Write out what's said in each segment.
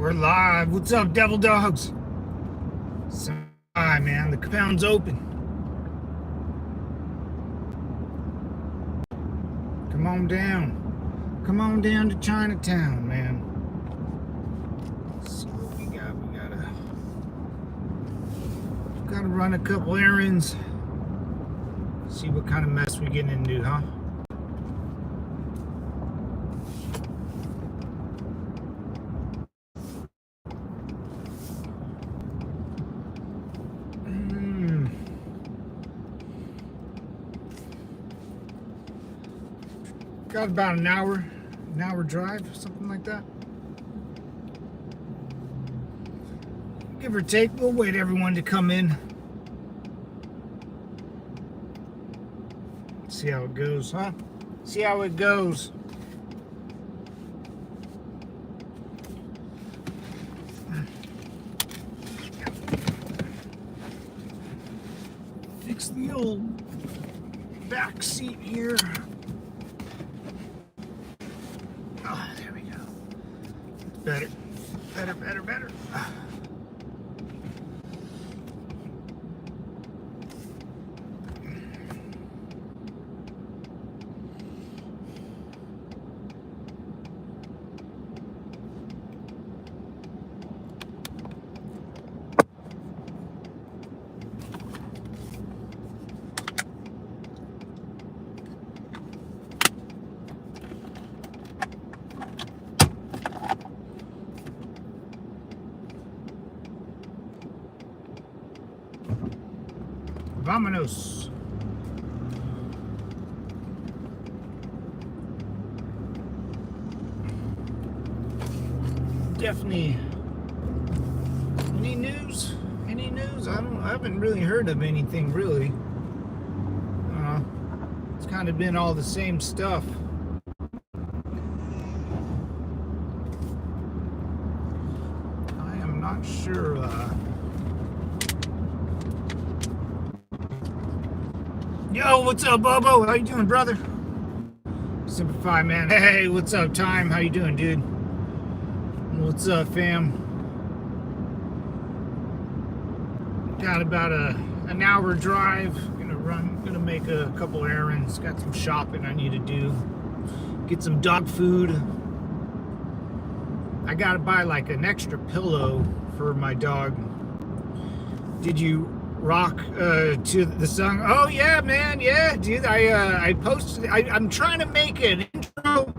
We're live. What's up, devil dogs? So, hi, man. The compound's open. Come on down. Come on down to Chinatown, man. Let's see what we got. We gotta run a couple errands. See what kind of mess we're getting into, huh? Got about an hour drive, something like that. Give or take, we'll wait everyone to come in. See how it goes, huh? See how it goes. Fix the old back seat here. Oh, there we go. Better. Vámonos. Definitely. Any news? I haven't really heard of anything really. It's kind of been all the same stuff. I am not sure. Yo, what's up, Bobo? How you doing, brother? Simplify, man. Hey, what's up, Time? How you doing, dude? What's up, fam? Got about an hour drive. Gonna make a couple errands. Got some shopping I need to do. Get some dog food. I gotta buy like an extra pillow for my dog. Did you rock to the song? Oh yeah, man, yeah, dude. I posted. I'm trying to make an intro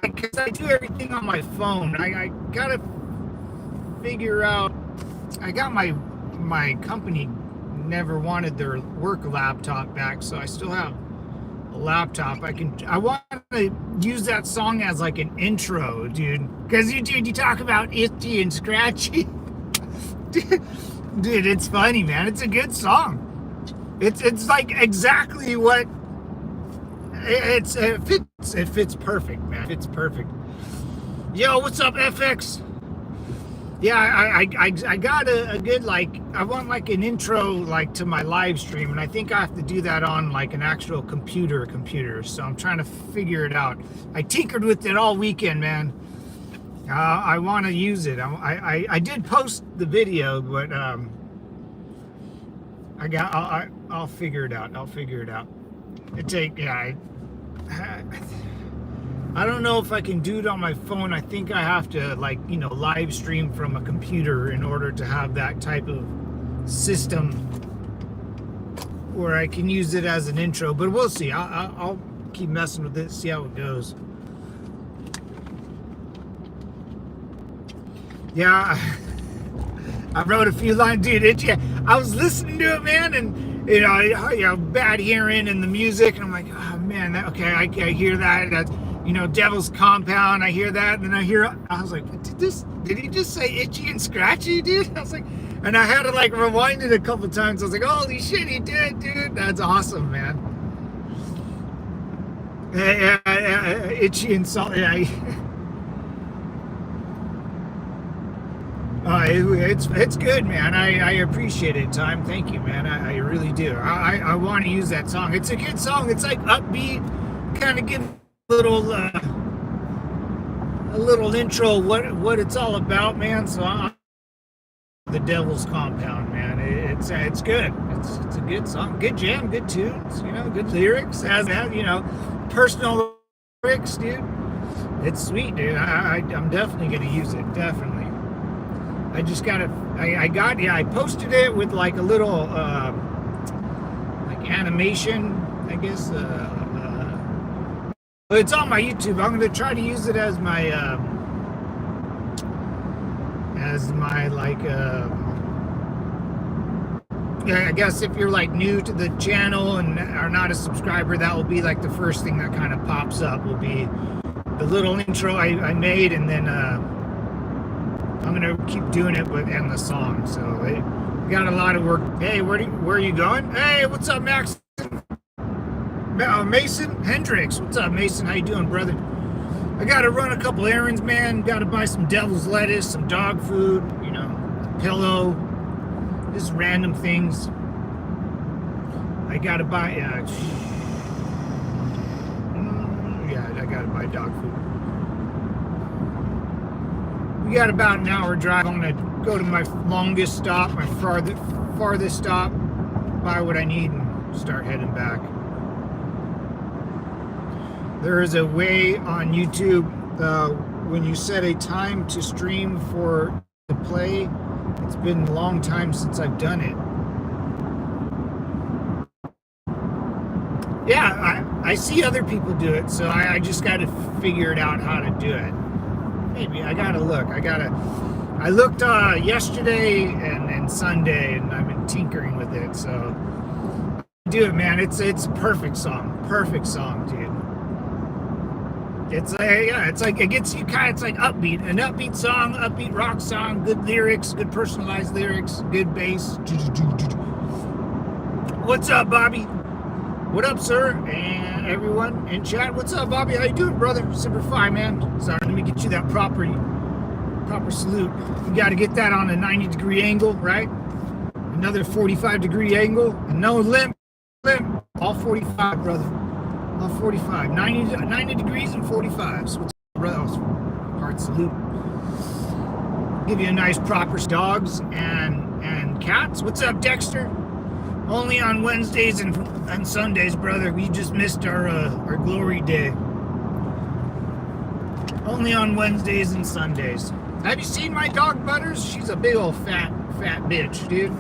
because I do everything on my phone. I gotta figure out. I got my company never wanted their work laptop back, so I still have a laptop. I want to use that song as like an intro, dude. Because you talk about itchy and scratchy. Dude, it's funny, man. It's a good song. It's like exactly what it fits perfect, man. It fits perfect. Yo, what's up, FX? Yeah, I got a good, like, I want like an intro like to my live stream, and I think I have to do that on like an actual computer. So I'm trying to figure it out. I tinkered with it all weekend, man. I want to use it. I did post the video, but I'll figure it out. I don't know if I can do it on my phone. I think I have to live stream from a computer in order to have that type of system where I can use it as an intro. But we'll see. I'll keep messing with it, see how it goes. Yeah, I wrote a few lines, dude. I was listening to it, man, and bad hearing and the music, and I'm like, oh man, I hear that. Devil's Compound. I hear that, and then I was like, did he just say itchy and scratchy, dude? I was like, and I had to like rewind it a couple times. I was like, holy shit, he did, dude. That's awesome, man. Itchy and salt. Yeah. It's good, man. I appreciate it, Time. Thank you, man. I really do. I want to use that song. It's a good song. It's like upbeat, kind of give a little intro what it's all about, man. So the Devil's Compound, man. It's good. It's a good song, good jam, good tunes, good lyrics. Has personal lyrics, dude. It's sweet, dude. I'm definitely gonna use it. Definitely. I just I posted it with like a little like animation, I guess. But it's on my YouTube. I'm gonna try to use it as my like yeah, I guess if you're like new to the channel and are not a subscriber, that will be like the first thing that kind of pops up, will be the little intro I made, and then I'm gonna keep doing it and the song. So we got a lot of work. Hey, where are you going? Hey, what's up, Max? Mason Hendricks. What's up, Mason? How you doing, brother? I gotta run a couple errands, man. Gotta buy some devil's lettuce, some dog food, a pillow, just random things. I gotta buy, I gotta buy dog food. We got about an hour drive. I'm gonna go to my longest stop, my farthest stop, buy what I need, and start heading back. There is a way on YouTube when you set a time to stream for the play. It's been a long time since I've done it. Yeah, I see other people do it, so I just got to figure it out how to do it. Maybe I gotta look. I looked yesterday and Sunday, and I've been tinkering with it. So do it, man. It's a perfect song, dude. It's like it gets you it's like upbeat, an upbeat song, upbeat rock song, good lyrics, good personalized lyrics, good bass. What's up, Bobby? What up, sir? And everyone in chat, what's up, Bobby? How you doing, brother? Semper Fi, man. Sorry, let me get you that proper salute. You got to get that on a 90-degree angle, right? Another 45-degree angle, and no limp. All 45, brother. All 45. 90 degrees and 45. So what's up, brother? Heart salute. Give you a nice proper dogs and cats. What's up, Dexter? Only on Wednesdays and Sundays, brother. We just missed our glory day. Only on Wednesdays and Sundays. Have you seen my dog Butters? She's a big old fat bitch, dude.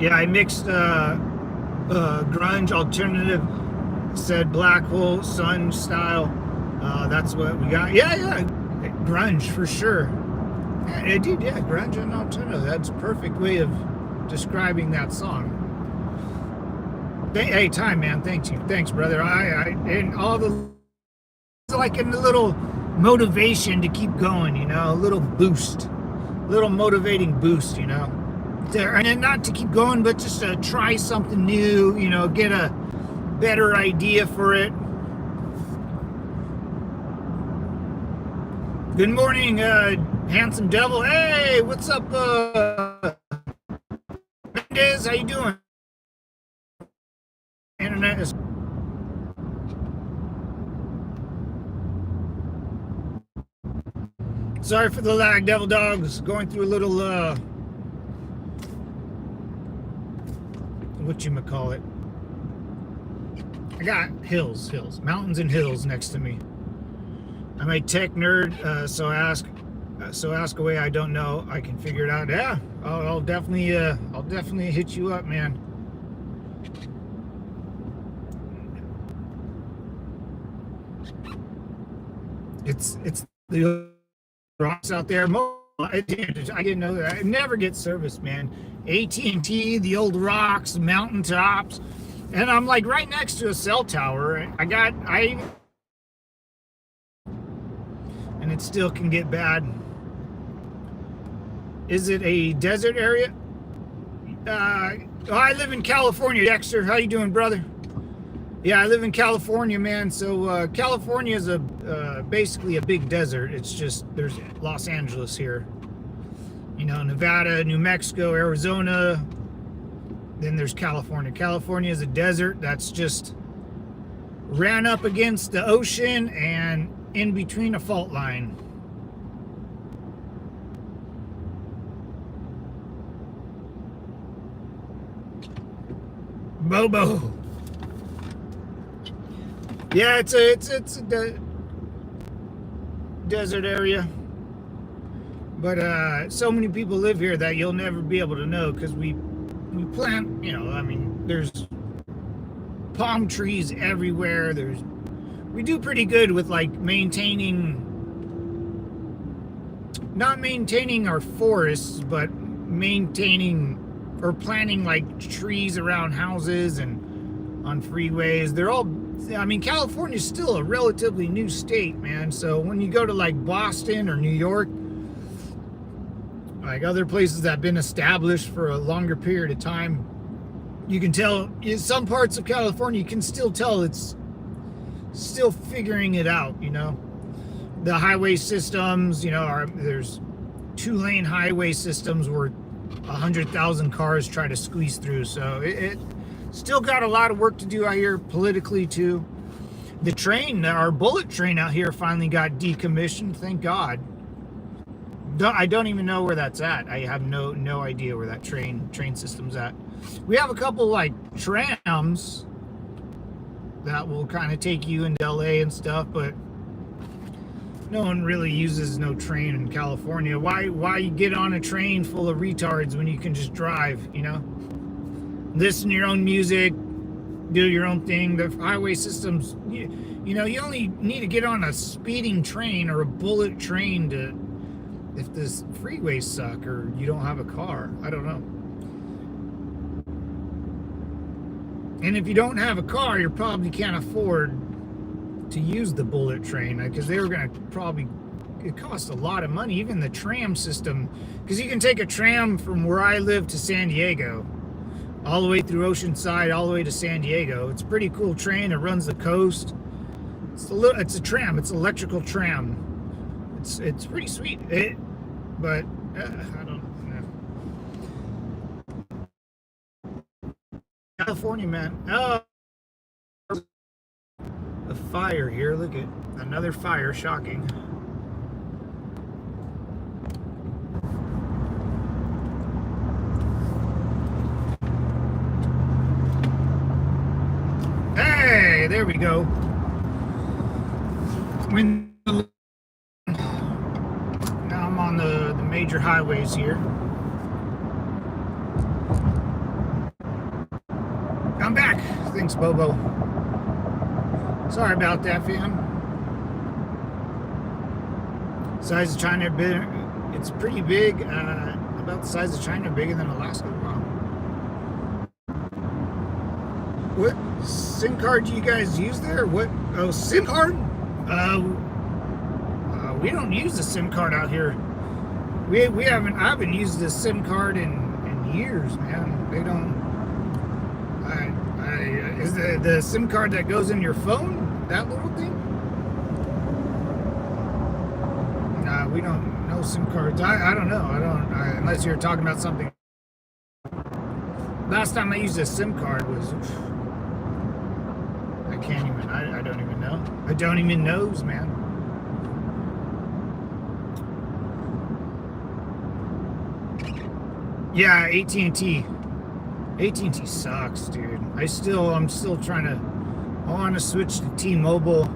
Yeah, I mixed grunge alternative, said Black Hole Sun style. That's what we got. Yeah, grunge for sure. Dude, yeah, grunge and alternative. That's a perfect way of describing that song. Hey, Time, man, thanks, brother. I and all the like a little motivation to keep going, a little boost, little motivating boost, and then not to keep going, but just to try something new, get a better idea for it. Good morning, handsome devil. Hey, what's up, Mendez? How you doing? Internet is. Sorry for the lag, devil dogs. Going through a little whatchamacallit. I got hills, mountains and hills next to me. I'm a tech nerd, so ask away. I don't know. I can figure it out. Yeah, I'll definitely hit you up, man. It's the rocks out there. I didn't know that. I never get service, man. AT&T, the old rocks, mountaintops, and I'm like right next to a cell tower. And it still can get bad. Is it a desert area? I live in California, Dexter. How you doing, brother? Yeah, I live in California, man. So California is basically a big desert. It's just, there's Los Angeles here. Nevada, New Mexico, Arizona. Then there's California. California is a desert. That's just ran up against the ocean and in between a fault line. Bobo. Yeah, it's a desert area, but so many people live here that you'll never be able to know, because we plant, I mean, there's palm trees everywhere. We do pretty good with like not maintaining our forests, but maintaining or planting like trees around houses and on freeways. California's still a relatively new state, man. So when you go to like Boston or New York, like other places that have been established for a longer period of time, you can tell in some parts of California, you can still tell it's still figuring it out, The highway systems, there's 2-lane highway systems where 100,000 cars try to squeeze through. So it still got a lot of work to do out here politically too. The train, our bullet train out here finally got decommissioned, thank God. I don't even know where that's at. I have no idea where that train system's at. We have a couple like trams that will kind of take you into LA and stuff, but no one really uses no train in California. Why you get on a train full of retards when you can just drive, Listen to your own music, do your own thing. The highway systems, you only need to get on a speeding train or a bullet train if the freeways suck or you don't have a car. I don't know. And if you don't have a car, you probably can't afford to use the bullet train, because they were going to it costs a lot of money, even the tram system, because you can take a tram from where I live to San Diego, all the way through Oceanside, all the way to San Diego. It's a pretty cool train. It runs the coast. It's a tram. It's an electrical tram. It's pretty sweet. But I don't know. California, man. Oh, a fire here. Look at another fire. Shocking. Hey, there we go. Now I'm on the major highways here. I'm back. Thanks, Bobo. Sorry about that, fam. Size of China, it's pretty big. About the size of China, bigger than Alaska. Wow. What SIM card do you guys use there? What? Oh, SIM card? We don't use the SIM card out here. I haven't used the SIM card in years, man. They don't. Is the SIM card that goes in your phone, that little thing? Nah, we don't know SIM cards. I don't know. Unless you're talking about something. Last time I used a SIM card was. I can't even. I don't even know. I don't even knows, man. Yeah, AT&T. AT&T sucks, dude. I'm still trying to. I want to switch to T-Mobile,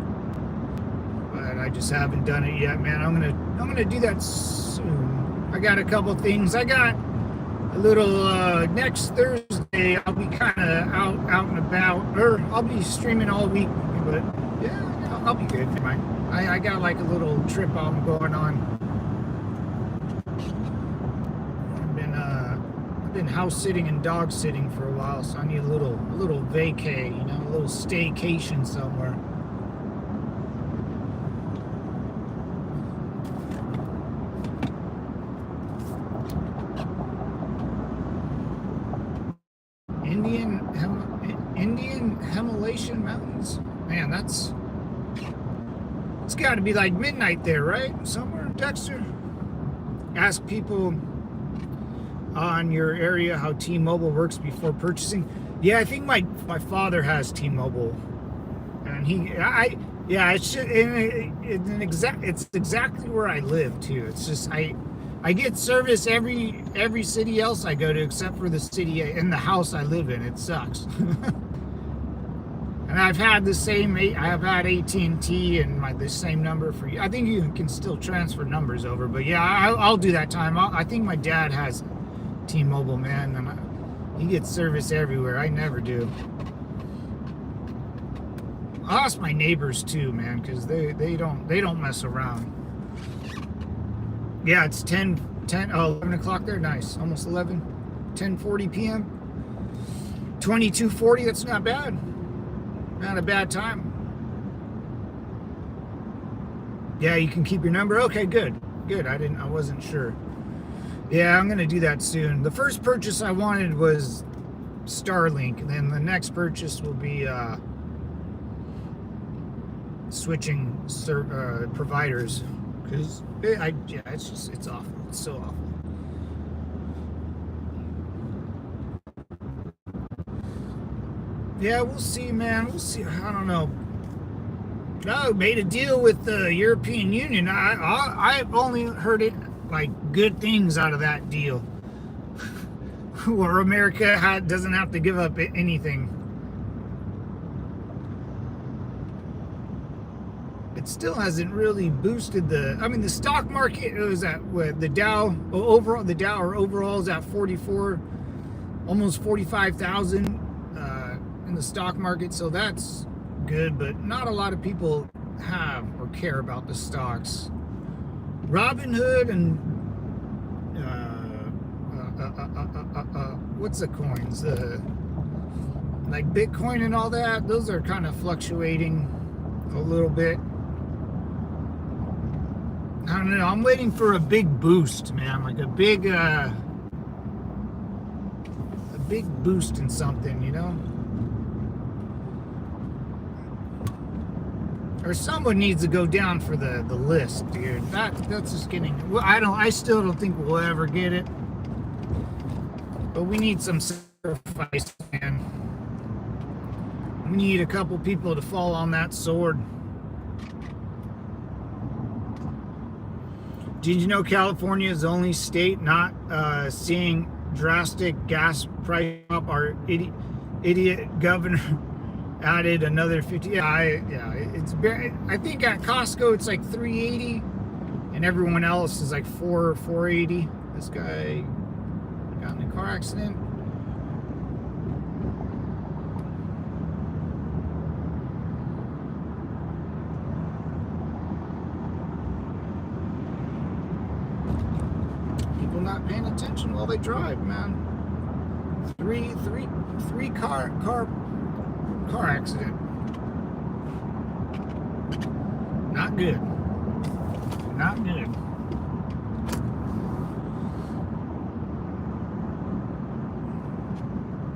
but I just haven't done it yet, man. I'm gonna do that soon. I got a couple things. I got a little next Thursday. I'll be kind of out and about, or I'll be streaming all week. But yeah, I'll be good. I got like a little trip I'm going on. I've been house sitting and dog sitting for a while, so I need a little vacay, a little staycation somewhere. Indian Himalayan Mountains, man. It's got to be like midnight there, right? Somewhere, Dexter. Ask people on your area how T-Mobile works before purchasing. Yeah, I think my father has T-Mobile, and man. Yeah, it should. It's exactly where I live too. It's just I get service every city else I go to except for the city in the house I live in. It sucks. And I've had the same. I've had AT&T and the same number for you. I think you can still transfer numbers over, but yeah, I'll do that time. I think my dad has T-Mobile, man, and he gets service everywhere. I never do. I ask my neighbors too, man, because they don't mess around. Yeah, it's 11 o'clock there. Nice, almost 11. 10:40 p.m. 22:40. That's not bad. Not a bad time. Yeah, you can keep your number. Okay, good. I wasn't sure. Yeah, I'm gonna do that soon. The first purchase I wanted was Starlink, and then the next purchase will be switching providers, because it's awful. It's so awful. Yeah, we'll see, man. We'll see. I don't know. No, made a deal with the European Union. I've only heard it like good things out of that deal, where America doesn't have to give up anything. It still hasn't really boosted the stock market. It was at the Dow overall is at 44, almost 45,000 in the stock market. So that's good, but not a lot of people have or care about the stocks. Robinhood and what's the coins? Like Bitcoin and all that. Those are kind of fluctuating a little bit. I don't know. I'm waiting for a big boost, man. Like a big boost in something, you know. Or someone needs to go down for the list, dude. That's just getting. Well, I still don't think we'll ever get it. But we need some sacrifice, man. We need a couple people to fall on that sword. Did you know California is the only state not seeing drastic gas price up? Our idiot governor added another 50. It's very. I think at Costco it's like $3.80, and everyone else is like $4.80. This guy got in a car accident. People not paying attention while they drive, man. Three car accident. Not good. Not good.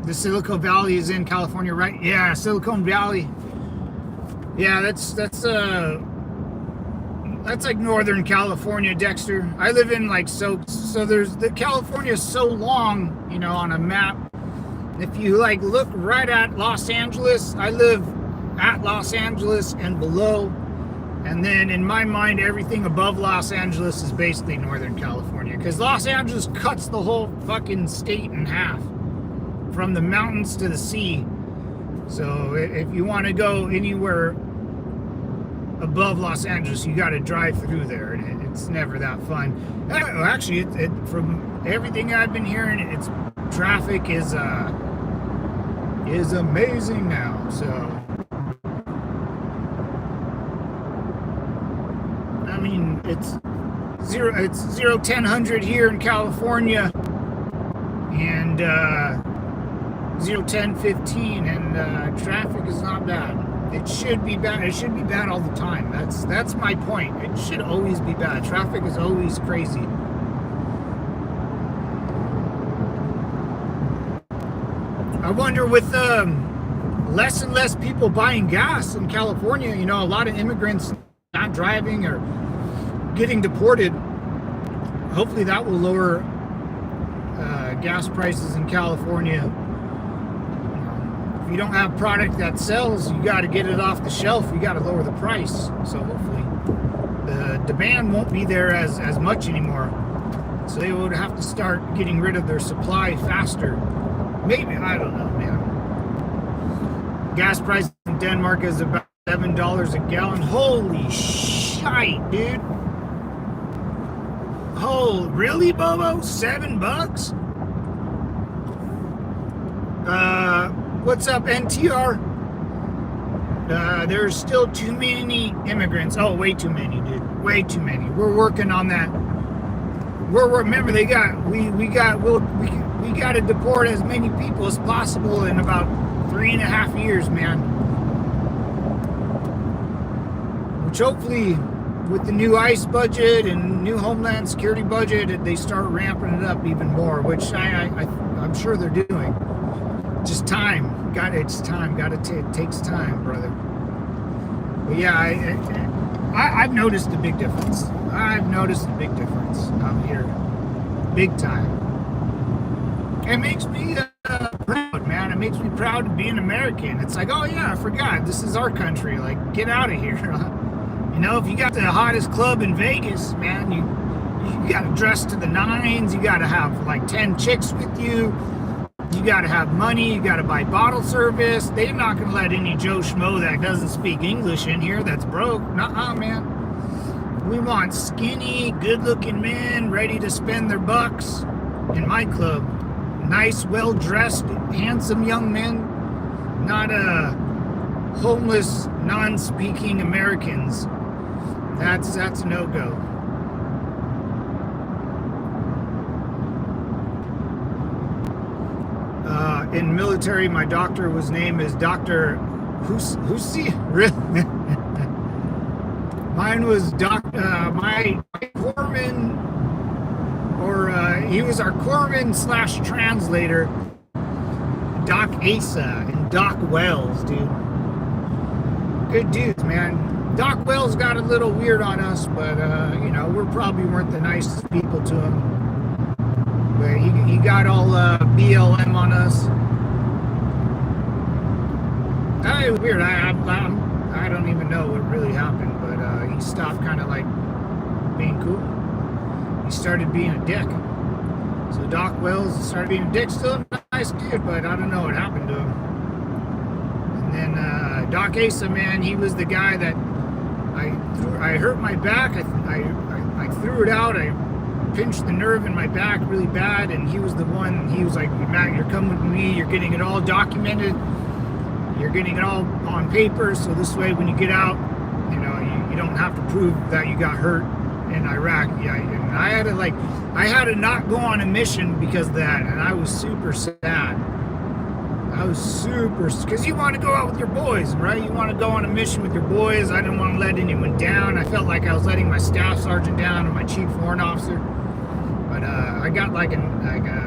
The Silicon Valley is in California, right? Yeah, Silicon Valley. Yeah, that's like Northern California, Dexter. I live in so there's the California is so long, you know, on a map. If you look right at Los Angeles, I live at Los Angeles and below. And then in my mind, everything above Los Angeles is basically Northern California, because Los Angeles cuts the whole fucking state in half from the mountains to the sea. So if you want to go anywhere above Los Angeles, you got to drive through there, and it's never that fun. Actually, from everything I've been hearing, traffic is amazing now. So I mean, it's 0-10-100 here in California, and 0-10-15, and traffic is not bad. It should be bad. It should be bad all the time. That's my point. It should always be bad. Traffic is always crazy. I wonder, with less and less people buying gas in California, you know, a lot of immigrants not driving or getting deported. Hopefully that will lower gas prices in California. if you don't have product that sells, you got to get it off the shelf. You got to lower the price. So hopefully the demand won't be there as much anymore. So they would have to start getting rid of their supply faster. Maybe, I don't know, man. Gas price in Denmark is about $7 a gallon. Holy shite, dude. Oh, really, Bobo? $7? What's up, NTR? There's still too many immigrants. Oh, way too many, dude. Way too many. We're working on that. Remember, we got to deport as many people as possible in about 3.5 years, man. Which hopefully, with the new ICE budget and new Homeland Security budget, they start ramping it up even more, which I'm sure they're doing. Just time. It's time. It takes time, brother. But yeah, I've noticed a big difference. I've noticed a big difference out here. Big time. It makes me proud, man. It makes me proud to be an American. It's like, oh yeah, I forgot. This is our country. Like, get out of here. You know, if you got the hottest club in Vegas, man, you got to dress to the nines. You got to have like 10 chicks with you. You got to have money. You got to buy bottle service. They're not going to let any Joe Schmo that doesn't speak English in here that's broke. Nuh-uh, man. We want skinny, good-looking men ready to spend their bucks in my club. Nice, well-dressed, handsome young men. Not homeless, non-speaking Americans. That's a no-go. In military, my doctor was named as Dr. Husi. Mine was my corpsman, or he was our corpsman / translator, Doc Asa and Doc Wells, dude. Good dudes, man. Doc Wells got a little weird on us, but you know, we probably weren't the nicest people to him. But he got all BLM on us. It was weird. I don't even know what really happened, but he stopped kind of like being cool. He started being a dick. So Doc Wells started being a dick. Still a nice dude, but I don't know what happened to him. And then Doc Asa, man, he was the guy that I hurt my back. I threw it out. I pinched the nerve in my back really bad, and he was the one. He was like, Matt, you're coming with me. You're getting it all documented. You're getting it all on paper, so this way when you get out, you know, you don't have to prove that you got hurt in Iraq. Yeah, and I had to not go on a mission because of that, and I was super sad. Because you want to go out with your boys, right? You want to go on a mission with your boys. I didn't want to let anyone down. I felt like I was letting my staff sergeant down and my chief warrant officer. But I got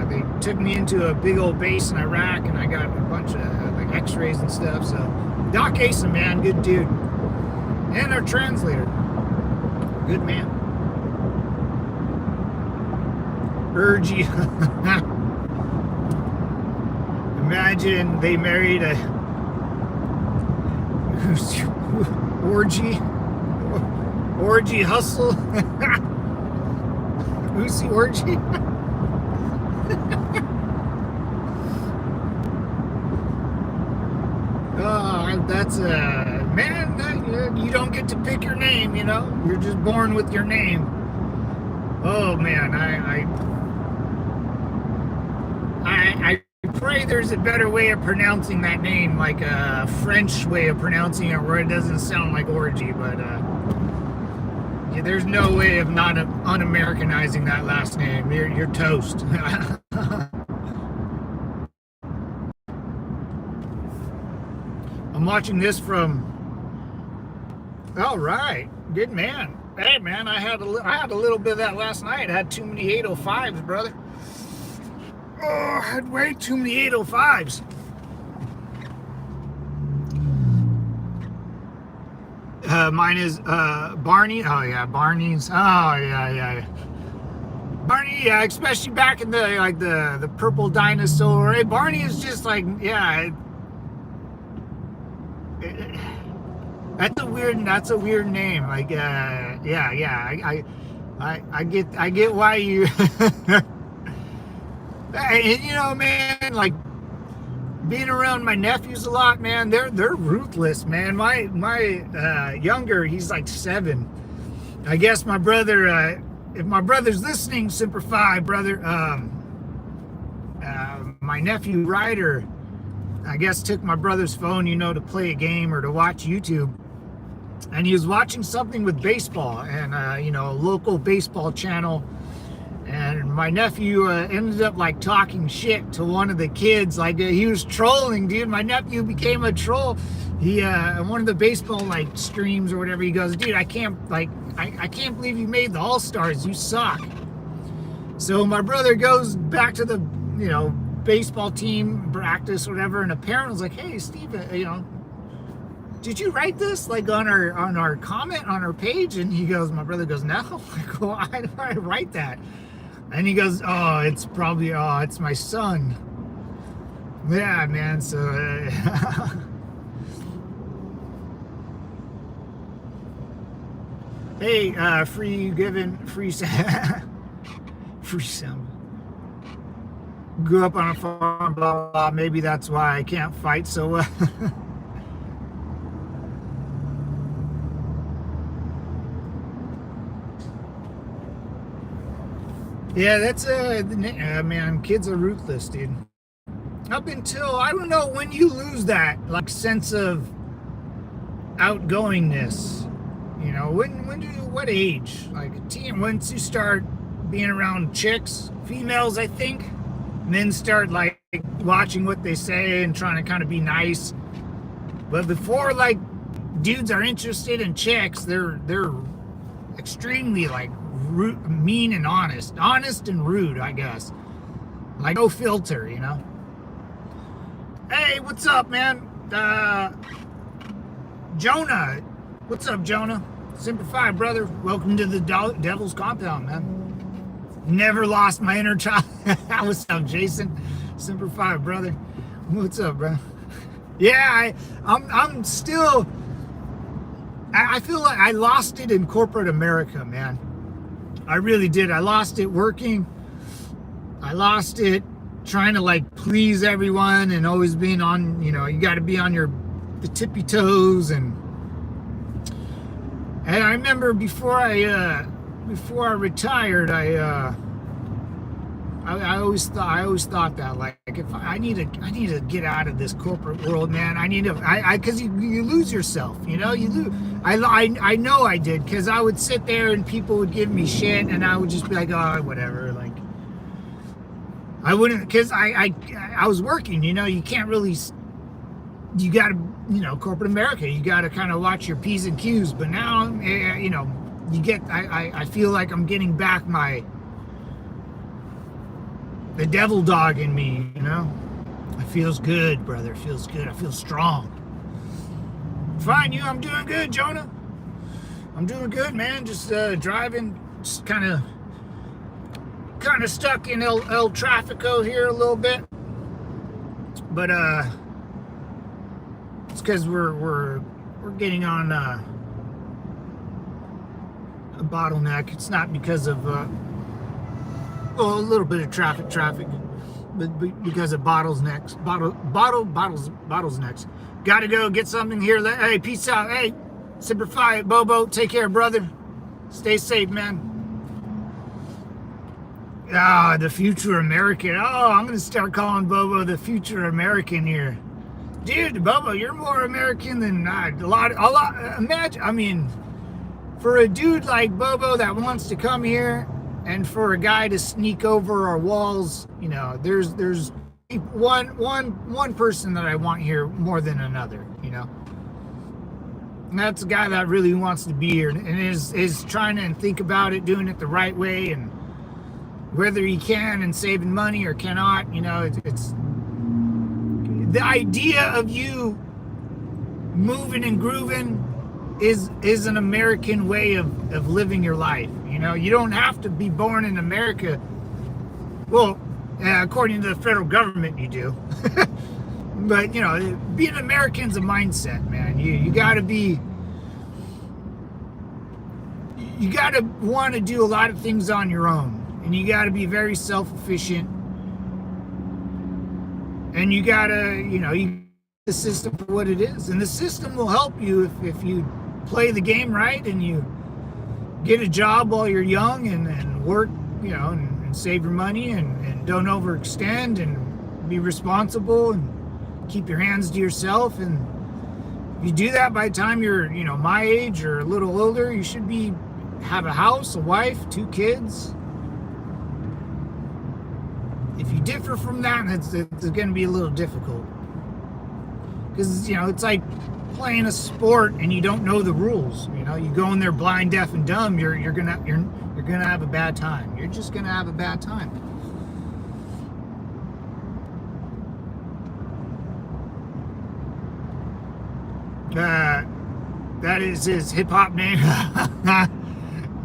they took me into a big old base in Iraq, and I got a bunch of like x-rays and stuff. So Doc Asa, man, good dude. And our translator, good man. Urgy. Imagine they married a orgy hustle. Lucy orgy. Oh, that's man. You don't get to pick your name, you know. You're just born with your name. Oh man, I pray there's a better way of pronouncing that name, like a French way of pronouncing it, where it doesn't sound like orgy. But yeah, there's no way of not un-Americanizing that last name. You're toast. I'm watching this from. All right, good man. Hey man, I had a little bit of that last night. I had too many 805s, brother. Oh, I had way too many 805s. Mine is Barney. Oh yeah, Barney's. Oh yeah. Barney, yeah, especially back in the purple dinosaur. Hey, Barney is just like, yeah. That's a weird name. Like, yeah. I get why you. And you know, man, like being around my nephews a lot, man. They're ruthless, man. My younger, he's like 7. I guess my brother. If my brother's listening, Semper Fi, brother. My nephew Ryder, I guess, took my brother's phone, to play a game or to watch YouTube. And he was watching something with baseball and, a local baseball channel. And my nephew ended up like talking shit to one of the kids. Like he was trolling, dude. My nephew became a troll. He, one of the baseball like streams or whatever, he goes, dude, I can't believe you made the All-Stars. You suck. So my brother goes back to the, baseball team practice or whatever. And a parent was like, hey, Steve, did you write this like on our comment on our page? And he goes, my brother goes, no. Like, well, I write that. And he goes, it's my son. Yeah, man. So hey, free sound. Grew up on a farm, blah, blah, blah. Maybe that's why I can't fight so well. Yeah, that's man, kids are ruthless, dude. Up until, I don't know, when you lose that like sense of outgoingness, what age? Like a teen, once you start being around chicks, females, I think, and then start like watching what they say and trying to kind of be nice. But before like dudes are interested in chicks, they're extremely like mean and honest and rude, I guess. Like no filter, Hey, what's up, man? Jonah, what's up, Jonah? Semper Fi, brother. Welcome to the Devil's Compound, man. Never lost my inner child. What's up, Jason? Semper Fi, brother. What's up, bro? Yeah, I'm still. I feel like I lost it in corporate America, man. I really did. I lost it working. I lost it trying to like please everyone and always being on, you got to be on the tippy toes. And I remember before I retired, I always thought that like if I need to get out of this corporate world, man. Because you lose yourself, you lose. I know I did, because I would sit there and people would give me shit and I would just be like, oh, whatever. Like I wouldn't, because I was working, you can't really, you got to, corporate America, you got to kind of watch your P's and Q's. But now, I feel like I'm getting back the devil dog in me, It feels good, brother. It feels good. I feel strong. Fine, I'm doing good, Jonah. I'm doing good, man. Just driving, just kind of stuck in El Trafico here a little bit. But it's because we're getting on a bottleneck. It's not because of a little bit of traffic, but because of bottles next. Gotta go get something here. Hey, peace out. Hey, Semper Fi, Bobo. Take care, brother. Stay safe, man. The future American. Oh, I'm gonna start calling Bobo the future American here. Dude, Bobo, you're more American than a lot. Imagine, I mean, for a dude like Bobo that wants to come here, and for a guy to sneak over our walls, there's one person that I want here more than another, And that's a guy that really wants to be here and is trying to think about it, doing it the right way, and whether he can and saving money or cannot, it's the idea of you moving and grooving is an American way of living your life. You don't have to be born in America. Well, according to the federal government, you do. But being American's a mindset, man. You got to be you got to want to do a lot of things on your own, and you got to be very self-efficient, and you got to, you the system for what it is, and the system will help you if you play the game right and you get a job while you're young and work, and save your money and don't overextend and be responsible and keep your hands to yourself. And if you do that, by the time you're, my age or a little older, you should have a house, a wife, 2 kids. If you differ from that, it's going to be a little difficult. Because, it's like playing a sport and you don't know the rules. You go in there blind, deaf, and dumb, you're gonna have a bad time. You're just gonna have a bad time. That is his hip hop name.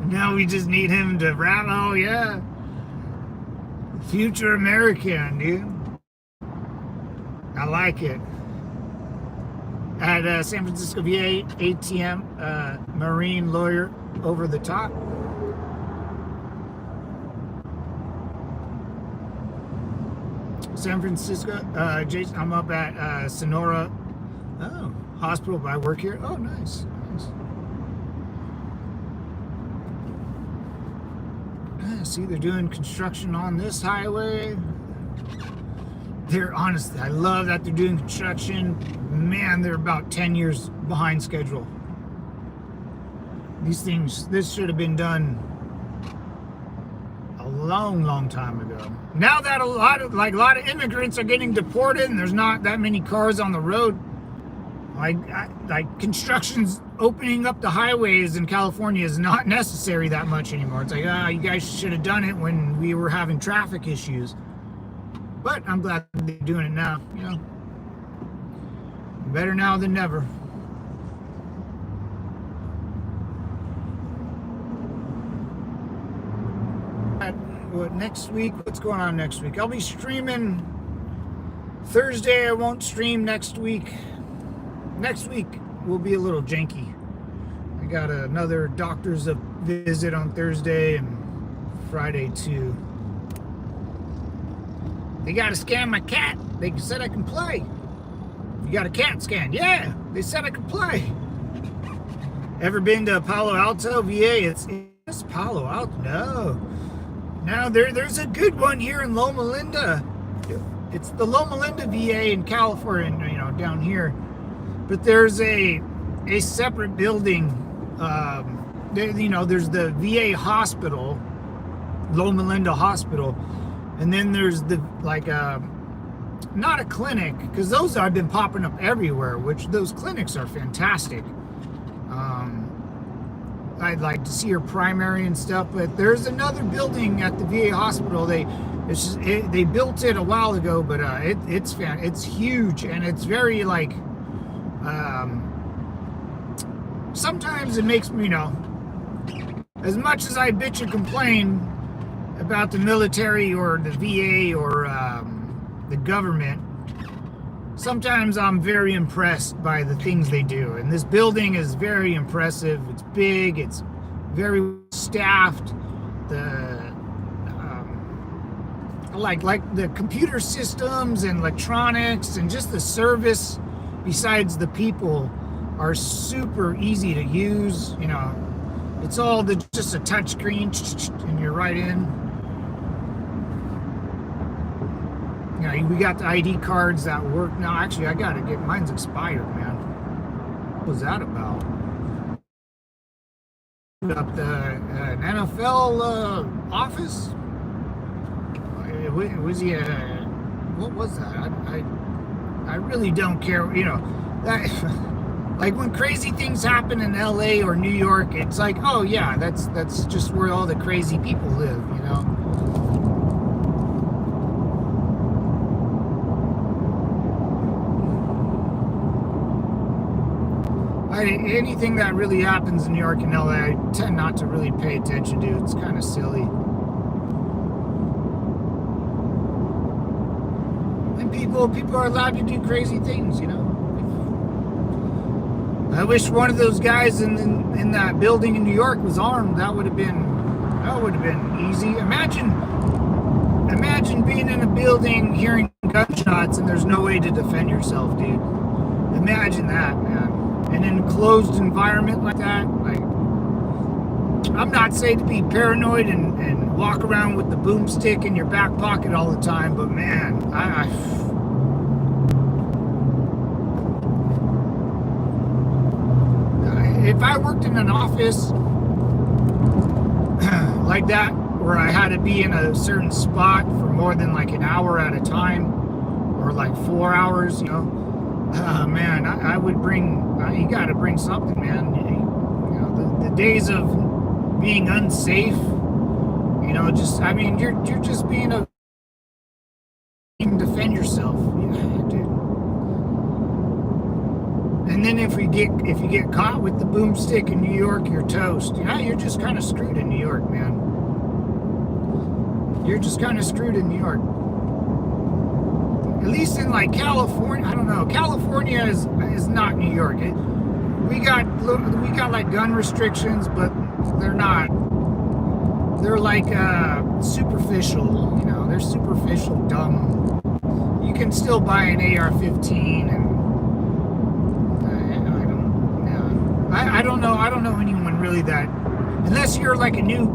Now we just need him to rap. Oh yeah, Future American, dude. I like it. At San Francisco VA ATM, Marine lawyer over the top. San Francisco, Jason, I'm up at Sonora Hospital, but I work here. Oh, nice. See, they're doing construction on this highway. Honestly, I love that they're doing construction. Man, they're about 10 years behind schedule. This should have been done a long time ago. Now that a lot of immigrants are getting deported and there's not that many cars on the road, like construction's opening up the highways in California is not necessary that much anymore. It's like, you guys should have done it when we were having traffic issues. But I'm glad they're doing it now, Better now than never. Next week, what's going on next week? I'll be streaming Thursday. I won't stream next week. Next week will be a little janky. I got another doctor's visit on Thursday and Friday too. They got to scan my cat. They said I can play. You got a cat scan? Yeah, they said I could play. Ever been to Palo Alto, VA? It's Palo Alto. No, there's a good one here in Loma Linda. It's the Loma Linda VA in California, down here. But there's a separate building. There's the VA hospital, Loma Linda Hospital, and then there's not a clinic, because those have been popping up everywhere, which those clinics are fantastic. I'd like to see your primary and stuff, but there's another building at the VA hospital. They built it a while ago, but it's huge, and it's very sometimes it makes me, as much as I bitch and complain about the military or the VA or the government, sometimes I'm very impressed by the things they do. And this building is very impressive. It's big. It's very staffed. Like the computer systems and electronics and just the service, besides the people, are super easy to use. It's all just a touch screen and you're right in. We got the ID cards that work now. Actually, I gotta get mine's expired, man. What was that about? Up an NFL office? Was he what was that? I really don't care. That like when crazy things happen in LA or New York, it's like, oh yeah, that's just where all the crazy people live. Anything that really happens in New York and LA, I tend not to really pay attention to. It's kind of silly. And people are allowed to do crazy things, I wish one of those guys in that building in New York was armed. That would have been easy. Imagine being in a building, hearing gunshots, and there's no way to defend yourself, dude. Imagine that, man. In an enclosed environment like that, like, I'm not saying to be paranoid and walk around with the boomstick in your back pocket all the time, but man, if I worked in an office like that, where I had to be in a certain spot for more than like an hour at a time, or like 4 hours, man, I would bring, you got to bring something, man. The days of being unsafe, you're just being a, you can defend yourself, dude. And then if you get caught with the boomstick in New York, you're toast. You're just kind of screwed in New York, man. You're just kind of screwed in New York. At least in like California, I don't know. California is not New York. We got like gun restrictions, but they're not. They're like superficial. They're superficial, dumb. You can still buy an AR-15, and I don't know. I don't know anyone really that, unless you're like a new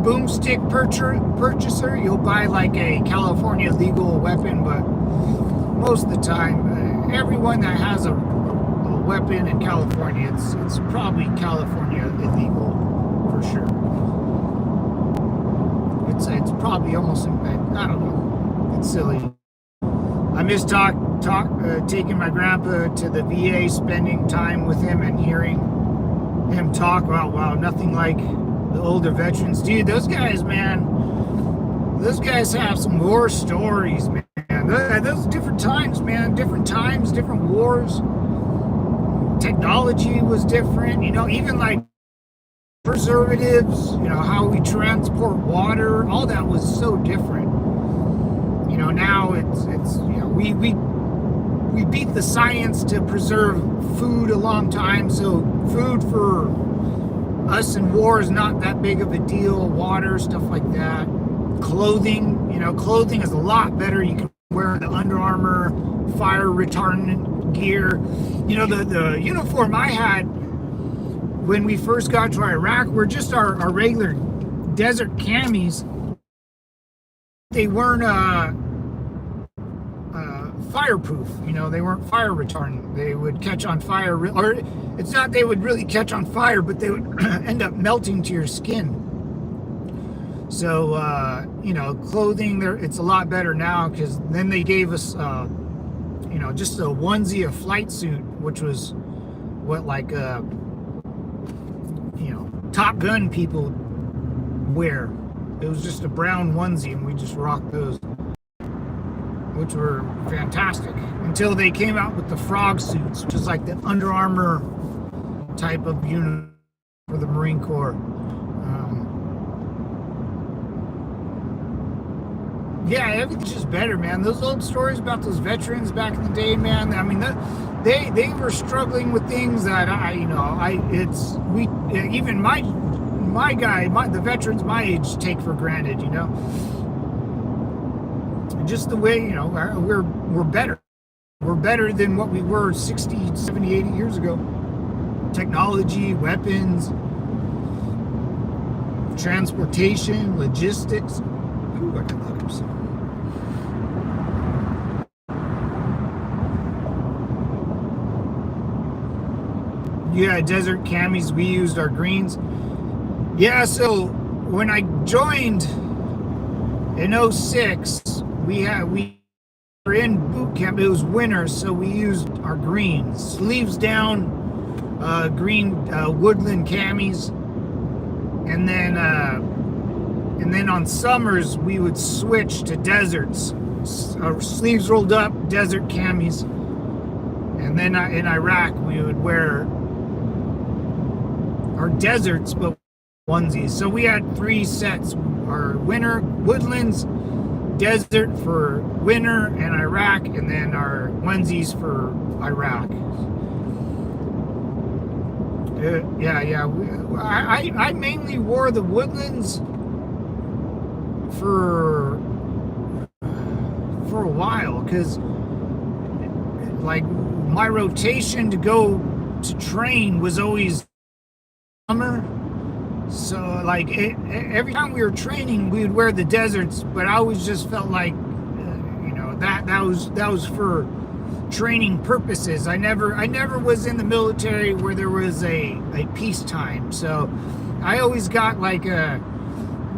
boomstick purchaser, you'll buy like a California legal weapon. But most of the time, everyone that has a weapon in California, it's probably California illegal for sure. It's probably almost, I don't know. It's silly. I miss taking my grandpa to the VA, spending time with him and hearing him talk. Wow, nothing like the older veterans. Dude, those guys, man, those guys have some war stories, man. Those different times, man. Different times, different wars. Technology was different, even like preservatives, how we transport water, all that was so different. Now it's we beat the science to preserve food a long time, so food for us in war is not that big of a deal. Water, stuff like that. Clothing, clothing is a lot better. You can wear the Under Armour fire retardant gear. The uniform I had when we first got to Iraq were just our regular desert camis. They weren't fireproof, they weren't fire retardant. They would catch on fire, or it's not they would really catch on fire, but they would end up melting to your skin. So, clothing, it's a lot better now, because then they gave us, just a onesie, a flight suit, which was what, like, Top Gun people wear. It was just a brown onesie, and we just rocked those, which were fantastic, until they came out with the frog suits, which is like the Under Armour type of unit for the Marine Corps. Yeah, everything's just better, man. Those old stories about those veterans back in the day, man. I mean, they were struggling with things that even the veterans my age take for granted, Just the way, we're better. We're better than what we were 60, 70, 80 years ago. Technology, weapons, transportation, logistics. Ooh, I can let him see. Yeah, desert camis, we used our greens. Yeah, so when I joined in 06, we were in boot camp. It was winter, so we used our greens, sleeves down, green woodland camis, and then on summers we would switch to deserts, sleeves rolled up, desert camis, and then in Iraq we would wear our deserts but onesies. So we had 3 sets: our winter woodlands, desert for winter and Iraq, and then our onesies for Iraq. Yeah. I mainly wore the Woodlands for a while because like my rotation to go to train was always summer. So like every time we were training, we would wear the deserts, but I always just felt like that was for training purposes. I never was in the military where there was a peacetime. So I always got like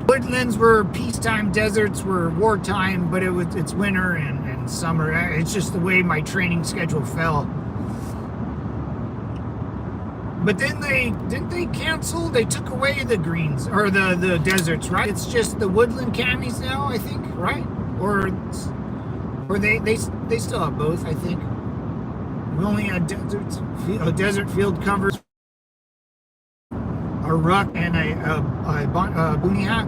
woodlands were peacetime, deserts were wartime, but it's winter and summer. It's just the way my training schedule fell. But then didn't they cancel? They took away the greens or the deserts, right? It's just the woodland camis now, I think, right? Or they still have both, I think. We only had desert field covers, a ruck, and a boonie hat.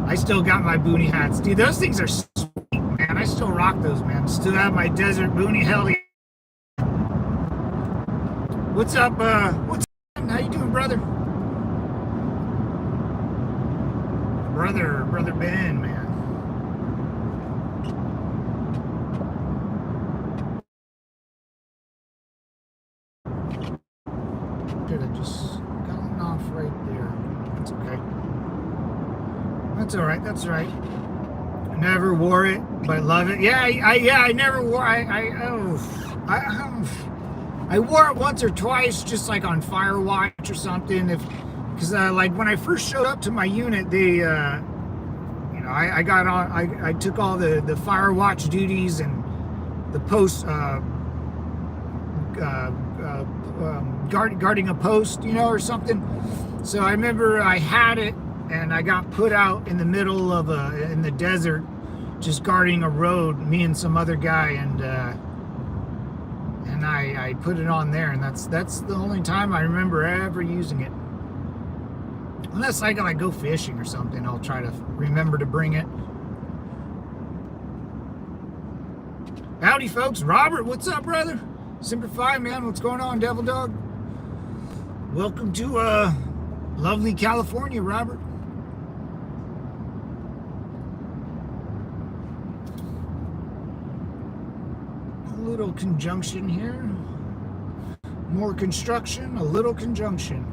I still got my boonie hats, dude. Those things are sweet, man. I still rock those, man. Still have my desert boonie. Hell yeah. What's up? What's up? How you doing, brother? Brother Ben, man. Did I just got off right there? That's okay. That's all right. That's all right. I never wore it, but I love it. Yeah, I never wore. I wore it once or twice, just like on fire watch or something. Because like when I first showed up to my unit, they, I got on. I took all the fire watch duties and the post guarding a post, or something. So I remember I had it, and I got put out in the middle of in the desert, just guarding a road. Me and some other guy, and I put it on there, and that's the only time I remember ever using it. Unless I gotta go fishing or something, I'll try to remember to bring it. Howdy, folks. Robert, what's up, brother? Semper Fi, man. What's going on, Devil Dog? Welcome to lovely California, Robert. A little conjunction here. More construction, a little conjunction.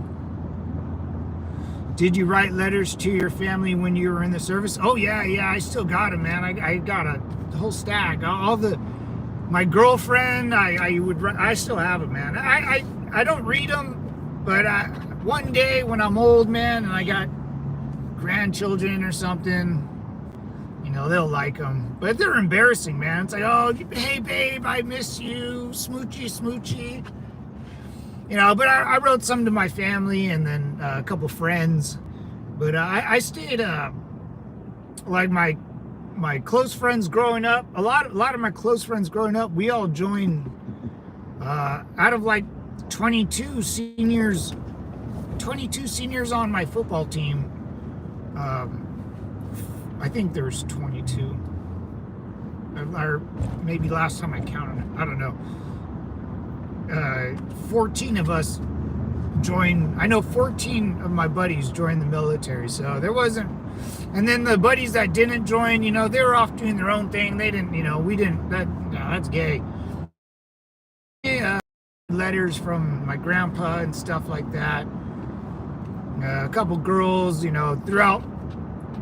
Did you write letters to your family when you were in the service? Oh yeah, I still got them, man. I got a whole stack. My girlfriend, I still have them, man. I don't read them, but one day when I'm old, man, and I got grandchildren or something, they'll like them. But they're embarrassing, man. It's like, oh, hey babe, I miss you, smoochy. But I wrote some to my family and then a couple friends. But I stayed, like my close friends growing up. A lot of my close friends growing up, we all joined. Out of like 22 seniors on my football team. I think there's 22. Or maybe last time I counted it, I don't know. 14 of us joined. I know 14 of my buddies joined the military, so there wasn't. And then the buddies that didn't join, they were off doing their own thing. They didn't, we didn't. That's gay. Yeah, letters from my grandpa and stuff like that. A couple girls, throughout.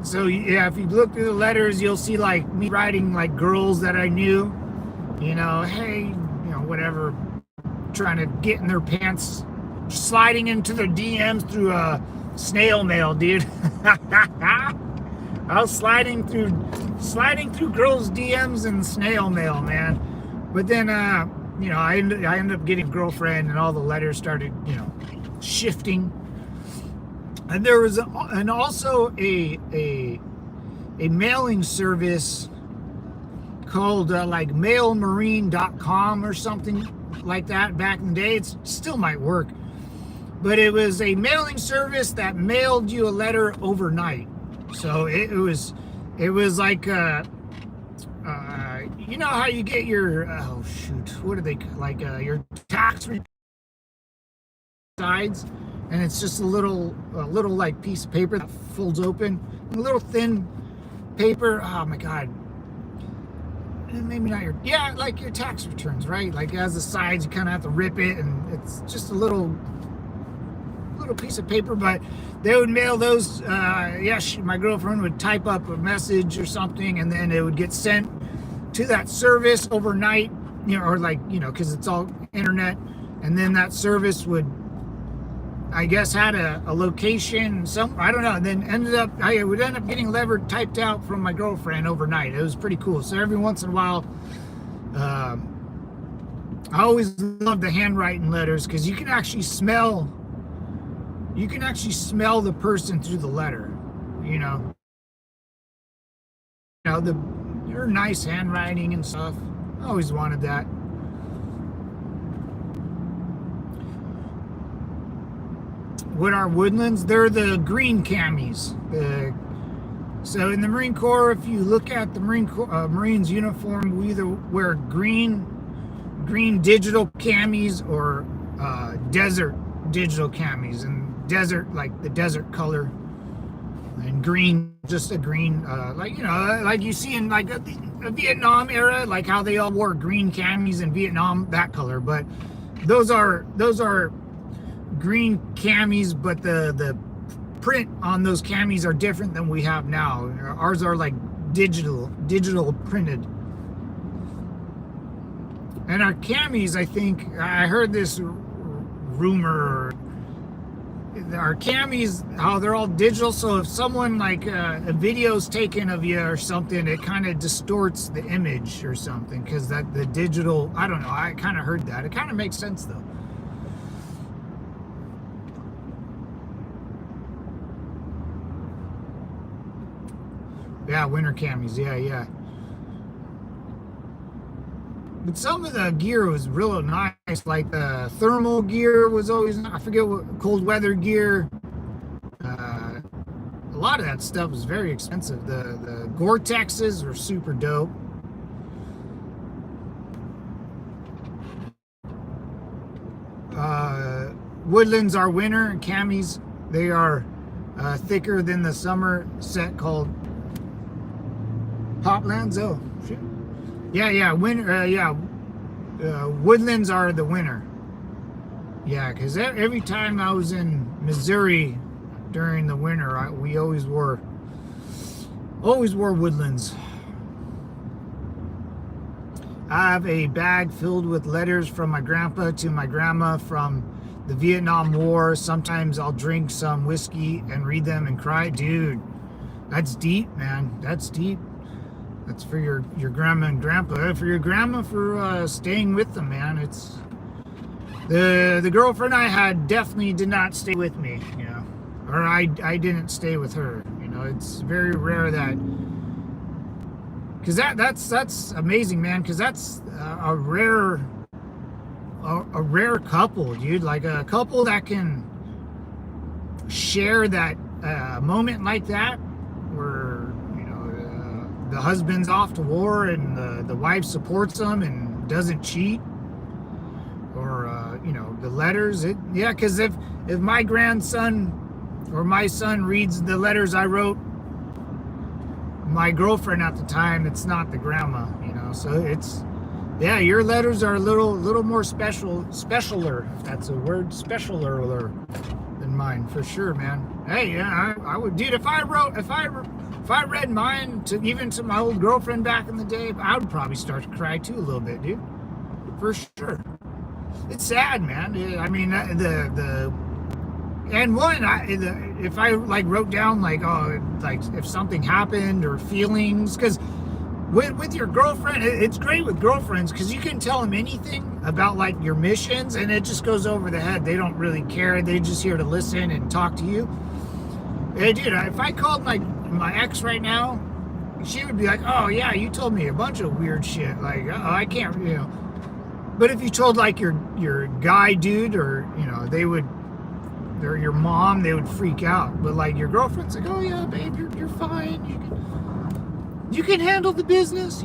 So yeah, if you look through the letters, you'll see like me writing like girls that I knew. Hey, whatever. Trying to get in their pants, sliding into their DMs through snail mail, dude. I was sliding through girls' DMs and snail mail, man. But then, I ended up getting a girlfriend, and all the letters started, shifting. And there was also a mailing service called like mailmarine.com or something like that back in the day. It still might work, but it was a mailing service that mailed you a letter overnight. So it was like how you get your what are they like your tax sides. and it's just a little like piece of paper that folds open, a little thin paper. Oh my God. Maybe not like your tax returns, right? Like as the sides, you kind of have to rip it, and it's just a little piece of paper. But they would mail those. My girlfriend would type up a message or something, and then it would get sent to that service overnight, or because it's all internet, and then that service would, I guess, had a location, I don't know, and then I would end up getting levered typed out from my girlfriend overnight. It was pretty cool. So every once in a while, I always loved the handwriting letters, because you can actually smell the person through the letter, your nice handwriting and stuff. I always wanted that. What are woodlands? They're the green camis. So in the Marine Corps, if you look at the Marines uniform, we either wear green digital camis or desert digital camis, and desert like the desert color, and green just a green like you see in like a Vietnam era, like how they all wore green camis in Vietnam, that color. But those are green camis, but the print on those camis are different than we have now. Ours are like digital printed. And our camis, I think, I heard this rumor, our camis, how they're all digital, so if someone like a video's taken of you or something, it kind of distorts the image or something, because that the digital, I don't know, I kind of heard that. It kind of makes sense though. Yeah, winter camis, yeah. But some of the gear was real nice, like the thermal gear was always, I forget what, cold weather gear. A lot of that stuff was very expensive. The Gore-Texes were super dope. Woodlands are winter, and camis, they are thicker than the summer set called Poplands. Oh, shoot. Yeah, winter. Woodlands are the winter. Yeah, because every time I was in Missouri during the winter, we always wore woodlands. I have a bag filled with letters from my grandpa to my grandma from the Vietnam War. Sometimes I'll drink some whiskey and read them and cry. Dude, that's deep, man. That's deep. That's for your grandma and grandpa. For your grandma, for staying with them, man. It's the girlfriend I had definitely did not stay with me, or I didn't stay with her. It's very rare that, because that's amazing, man. Because that's a rare couple, dude. Like a couple that can share that moment like that, where the husband's off to war and the wife supports him and doesn't cheat, or the letters. Because if my grandson or my son reads the letters I wrote my girlfriend at the time, it's not the grandma, so it's, your letters are a little more specialer, if that's a word, specialer than mine, for sure, man. Hey, I would, dude, if I read mine to my old girlfriend back in the day, I would probably start to cry too a little bit, dude. For sure. It's sad, man. I mean, if I like wrote down like if something happened or feelings, because with your girlfriend, it's great with girlfriends because you can tell them anything about like your missions, and it just goes over the head. They don't really care. They're just here to listen and talk to you. Hey, dude, if I called my ex right now, she would be like, "Oh yeah, you told me a bunch of weird shit. Like, I can't, But if you told like your guy dude, or or your mom, they would freak out. But like your girlfriend's like, "Oh yeah, babe, you're fine. You can handle the business,